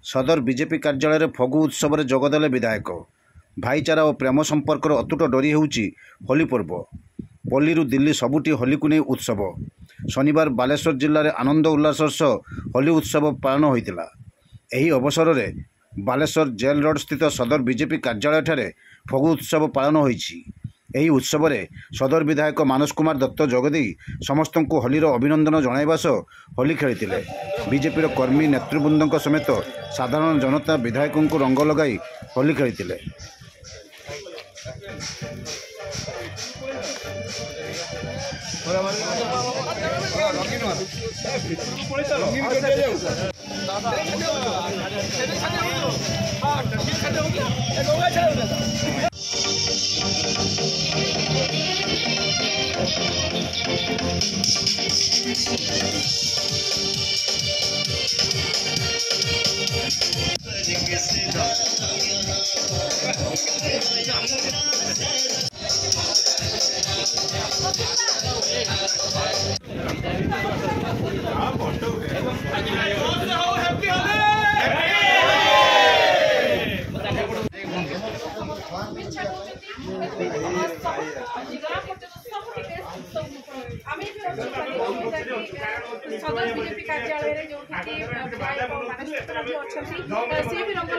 सदर बीजेपी कार्यालय फगु उत्सव में जोगदेले विधायक। भाईचारा और प्रेम संपर्कर अतुट डोरी होउची होली पर्व। पल्ली दिल्ली सबुठी होली को नहीं उत्सव। शनिवार बालेश्वर जिले में आनंद उल्लास सह होली उत्सव पालन होता। यही अवसर में बालेश्वर जेल रोड स्थित सदर बीजेपी कार्यालय ठारे फगु उत्सव पालन होईछि। ଏହି ଉତ୍ସବରେ ସଦର ବିଧାୟକ ମାନସ କୁମାର ଦତ୍ତ ଯୋଗଦେଇ ସମସ୍ତଙ୍କୁ ହୋଲିର ଅଭିନନ୍ଦନ ଜଣାଇବା ସହ ହୋଲି ଖେଳିଥିଲେ। ବିଜେପିର କର୍ମୀ ନେତୃବୃନ୍ଦଙ୍କ ସମେତ ସାଧାରଣ ଜନତା ବିଧାୟକଙ୍କୁ ରଙ୍ଗ ଲଗାଇ ହୋଲି ଖେଳିଥିଲେ। सदर बीजेपी कार्यालय जो भी रंग